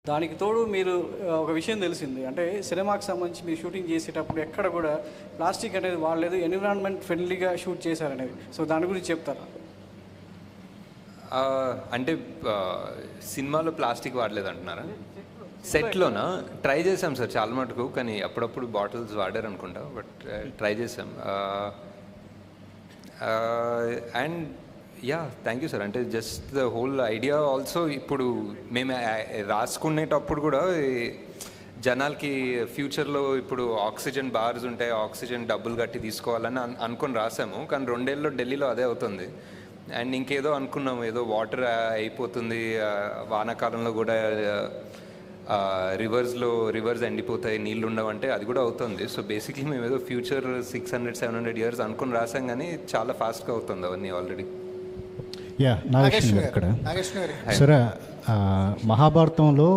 దానికి తోడు మీరు ఒక విషయం తెలిసింది. అంటే సినిమాకి సంబంధించి మీరు షూటింగ్ చేసేటప్పుడు ఎక్కడ కూడా ప్లాస్టిక్ అనేది వాడలేదు. ఎన్విరాన్మెంట్ ఫ్రెండ్లీగా షూట్ చేశారనేది. సో దాని గురించి చెప్తారా? అంటే సినిమాలో ప్లాస్టిక్ వాడలేదు అంటున్నారా? సెట్లోనా? ట్రై చేసాం సార్ చాలా మటుకు, కానీ అప్పుడప్పుడు బాటిల్స్ వాడారు అనుకుంటా, బట్ ట్రై చేసాం. And yeah, thank you sir. అంటే just the whole idea also ఇప్పుడు మేము రాసుకునేటప్పుడు కూడా జనాలకి ఫ్యూచర్లో ఇప్పుడు ఆక్సిజన్ బార్స్ ఉంటాయి, ఆక్సిజన్ డబ్బులు కట్టి తీసుకోవాలని అనుకొని రాసాము. కానీ 2 ఏళ్ళలో ఢిల్లీలో అదే అవుతుంది. అండ్ ఇంకేదో అనుకున్నాము, ఏదో వాటర్ అయిపోతుంది, వానాకాలంలో కూడా రివర్స్ ఎండిపోతాయి, నీళ్ళు ఉండవంటే అది కూడా అవుతుంది. సో బేసిక్లీ మేము ఏదో ఫ్యూచర్ 600-700 ఇయర్స్ అనుకుని రాసాం, కానీ చాలా ఫాస్ట్గా అవుతుంది అవన్నీ ఆల్రెడీ. యా, నాగేశ్వరి ఇక్కడ. సరే, మహాభారతంలో